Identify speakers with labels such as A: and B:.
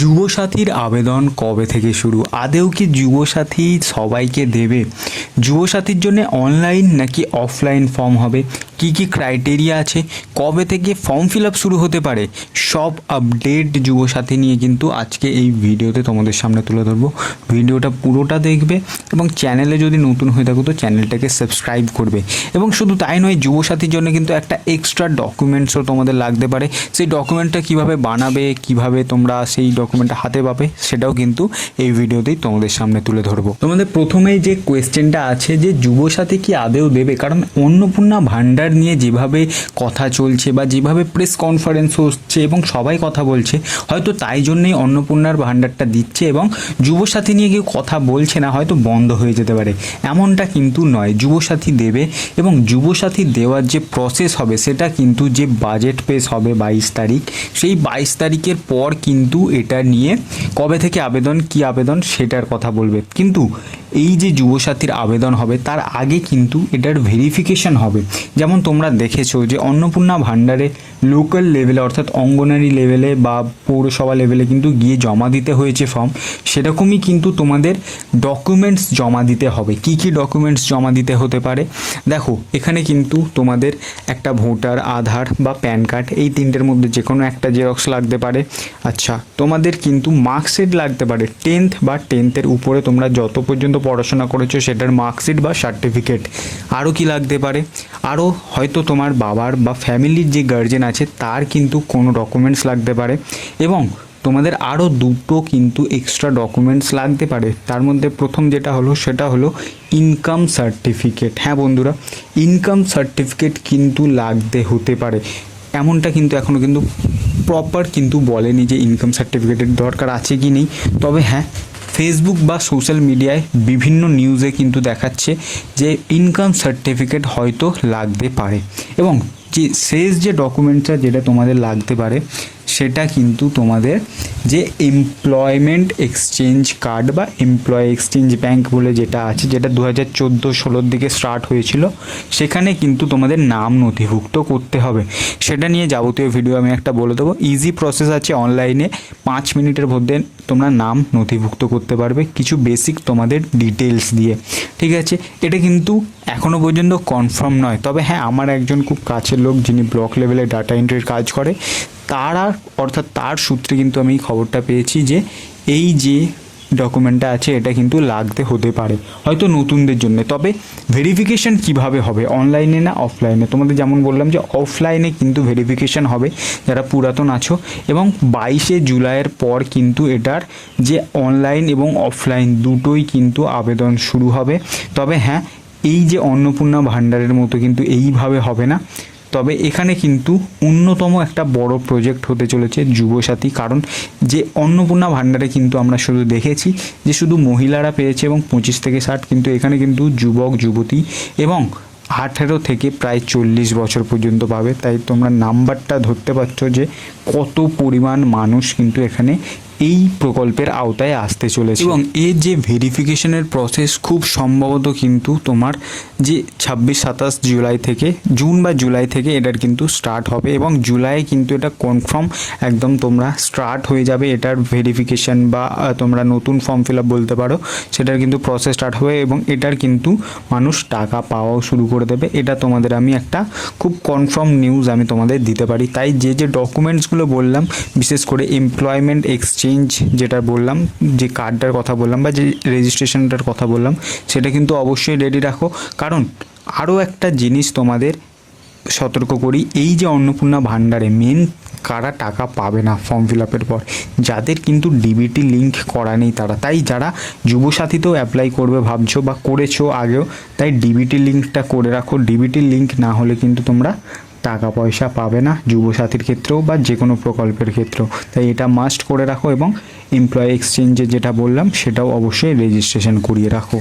A: যুবসাথীর আবেদন কবে থেকে শুরু? আদৌ কি যুবসাথী সবাইকে দেবে? যুবসাথীর জন্য অনলাইন নাকি অফলাইন ফর্ম হবে? কি কি ক্রাইটেরিয়া আছে? কবে থেকে ফর্ম ফিল আপ শুরু হতে পারে? সব আপডেট যুবসাথী নিয়ে কিন্তু আজকে এই ভিডিওতে তোমাদের সামনে তুলে ধরবো। ভিডিওটা পুরোটা দেখবে এবং চ্যানেলে যদি নতুন হয়ে থাকো তো চ্যানেলটাকে সাবস্ক্রাইব করবে। এবং শুধু তাই নয়, যুবসাথীর জন্য কিন্তু একটা এক্সট্রা ডকুমেন্টসও তোমাদের লাগতে পারে। সেই ডকুমেন্টটা কিভাবে বানাবে, কিভাবে তোমরা সেই ডকুমেন্টটা হাতে পাবে, সেটাও কিন্তু এই ভিডিওতেই তোমাদের সামনে তুলে ধরবো। তোমাদের প্রথমেই যে কোয়েশ্চেনটা আছে যে যুবসাথী কি আদৌ দেবে, কারণ অন্নপূর্ণা ভান্ডার নিয়ে যেভাবে কথা চলছে বা যেভাবে প্রেস কনফারেন্স হচ্ছে এবং সবাই কথা বলছে, হয়তো তাই জন্যই অন্নপূর্ণার ভান্ডারটা দিচ্ছে এবং যুবসাথী নিয়ে কেউ কথা বলছে না, হয়তো বন্ধ হয়ে যেতে পারে। এমনটা কিন্তু নয়, যুবসাথী দেবে এবং যুবসাথী দেওয়ার যে প্রসেস হবে সেটা কিন্তু যে বাজেট পেশ হবে 22 তারিখ, সেই 22 তারিখের পর কিন্তু এটা নিয়ে কবে থেকে আবেদন, কি আবেদন সেটার কথা বলবে। কিন্তু এই যে যুবসাথীর আবেদন হবে তার আগে কিন্তু এটার ভেরিফিকেশন হবে। যেমন তোমরা দেখেছো যে অন্নপূর্ণা ভান্ডারে লোকাল লেভেলে অর্থাৎ অঙ্গনারী লেভেলে বা পৌরসভা লেভেলে কিন্তু গিয়ে জমা দিতে হয়েছে ফর্ম, সেরকমই কিন্তু তোমাদের ডকুমেন্টস জমা দিতে হবে। কি কি ডকুমেন্টস জমা দিতে হতে পারে দেখো, এখানে কিন্তু তোমাদের একটা ভোটার, আধার বা প্যান কার্ড, এই তিনটের মধ্যে যে কোনো একটা জেরক্স লাগতে পারে। আচ্ছা, তোমাদের কিন্তু মার্কশিট লাগতে পারে, 10th বা 10th-এর উপরে তোমরা যত পর্যন্ত পড়াশোনা করেছো সেটার মার্কশিট বা সার্টিফিকেট। আরও কি লাগতে পারে, আরও হয়তো তোমার বাবার বা ফ্যামিলির যে গার্জেন আছে তার কিন্তু কোনো ডকুমেন্টস লাগতে পারে। এবং তোমাদের আরও দুটো কিন্তু এক্সট্রা ডকুমেন্টস লাগতে পারে। তার মধ্যে প্রথম যেটা হলো সেটা হলো ইনকাম সার্টিফিকেট। হ্যাঁ বন্ধুরা, ইনকাম সার্টিফিকেট কিন্তু লাগতে হতে পারে। এমনটা কিন্তু এখনও কিন্তু প্রপার কিন্তু বলেনি যে ইনকাম সার্টিফিকেটের দরকার আছে কি নেই। তবে হ্যাঁ, ফেসবুক বা সোশ্যাল মিডিয়ায় বিভিন্ন নিউজে কিন্তু দেখাচ্ছে যে ইনকাম সার্টিফিকেট হয়তো লাগতে পারে। এবং যে শেষ যে ডকুমেন্টটা যেটা তোমাদের লাগতে পারে সেটা কিন্তু তোমাদের যে এমপ্লয়মেন্ট এক্সচেঞ্জ কার্ড বা এমপ্লয় এক্সচেঞ্জ ব্যাংক বলে যেটা আছে, যেটা 2014-16 দিকে স্টার্ট হয়েছিল, সেখানে কিন্তু তোমাদের নাম নথিভুক্ত করতে হবে। সেটা নিয়ে যাবতীয় ভিডিও আমি একটা বলে দেবো। ইজি প্রসেস আছে, অনলাইনে 5 মিনিটের মধ্যে তোমরা নাম নথিভুক্ত করতে পারবে কিছু বেসিক তোমাদের ডিটেলস দিয়ে। ঠিক আছে, এটা কিন্তু এখনও পর্যন্ত কনফার্ম নয়। তবে হ্যাঁ, আমার একজন খুব কাছের লোক যিনি ব্লক লেভেলে ডাটা এন্ট্রির কাজ করে, তার সূত্রে কিন্তু আমি খবরটা পেয়েছি যে এই যে ডকুমেন্টটা আছে এটা কিন্তু লাগতে হতে পারে হয়তো নতুনদের জন্য। তবে ভেরিফিকেশন কিভাবে হবে, অনলাইনে না অফলাইনে? তোমাদের যেমন বললাম যে অফলাইনে কিন্তু ভেরিফিকেশন হবে যারা পুরাতন আছো, এবং 22শে জুলাইয়ের পর কিন্তু এটার যে অনলাইন এবং অফলাইন দুটোই কিন্তু আবেদন শুরু হবে। তবে হ্যাঁ, এই যে অন্নপূর্ণা ভান্ডারের মতো কিন্তু এইভাবে হবে না। তবে এখানে কিন্তু অন্যতম একটা বড় প্রজেক্ট হতে চলেছে যুবসাথী। কারণ যে অন্নপূর্ণা ভান্ডারে কিন্তু আমরা শুধু দেখেছি যে শুধু মহিলারা পেয়েছে এবং 25 থেকে 60, কিন্তু এখানে কিন্তু যুবক যুবতী এবং 18 থেকে প্রায় 40 বছর পর্যন্ত পাবে। তাই তোমরা নাম্বারটা ধরতে পারছো যে কত পরিমাণ মানুষ কিন্তু এখানে এই প্রকল্পের আওতায় আসতে চলেছে। এবং এর যে ভেরিফিকেশনের প্রসেস খুব সম্ভবত কিন্তু তোমার যে 26-27 জুলাই থেকে, জুন বা জুলাই থেকে এটার কিন্তু স্টার্ট হবে এবং জুলাই কিন্তু এটা কনফার্ম একদম তোমরা স্টার্ট হয়ে যাবে এটার ভেরিফিকেশন, বা তোমরা নতুন ফর্ম ফিল আপ বলতে পারো, সেটার কিন্তু প্রসেস স্টার্ট হবে এবং এটার কিন্তু মানুষ টাকা পাওয়াও শুরু করে দেবে। এটা তোমাদের আমি একটা খুব কনফার্ম নিউজ আমি তোমাদের দিতে পারি। তাই যে যে ডকুমেন্টসগুলো বললাম, বিশেষ করে এমপ্লয়মেন্ট এক্সচেঞ্জ যেটা বললাম, যে কার্ডটার কথা বললাম বা যে রেজিস্ট্রেশনটার কথা বললাম, সেটা কিন্তু অবশ্যই রেডি রাখো। কারণ আরও একটা জিনিস তোমাদের সতর্ক করি, এই যে অন্নপূর্ণা ভান্ডারে মেন কারা টাকা পাবে না ফর্ম ফিল আপের পর, যাদের কিন্তু ডিবিটি লিঙ্ক করা নেই তারা। তাই যারা যুবসাথীতেও অ্যাপ্লাই করবে ভাবছো বা করেছো আগেও, তাই ডিবিটি লিঙ্কটা করে রাখো। ডিবিটি লিঙ্ক না হলে কিন্তু তোমরা টাকা পয়সা পাবে না যুবসাথীর ক্ষেত্রেও বা যে কোনো প্রকল্পের ক্ষেত্রেও। তাই এটা মাস্ট করে রাখো এবং এমপ্লয় এক্সচেঞ্জে যেটা বললাম সেটাও অবশ্যই রেজিস্ট্রেশন করিয়ে রাখো।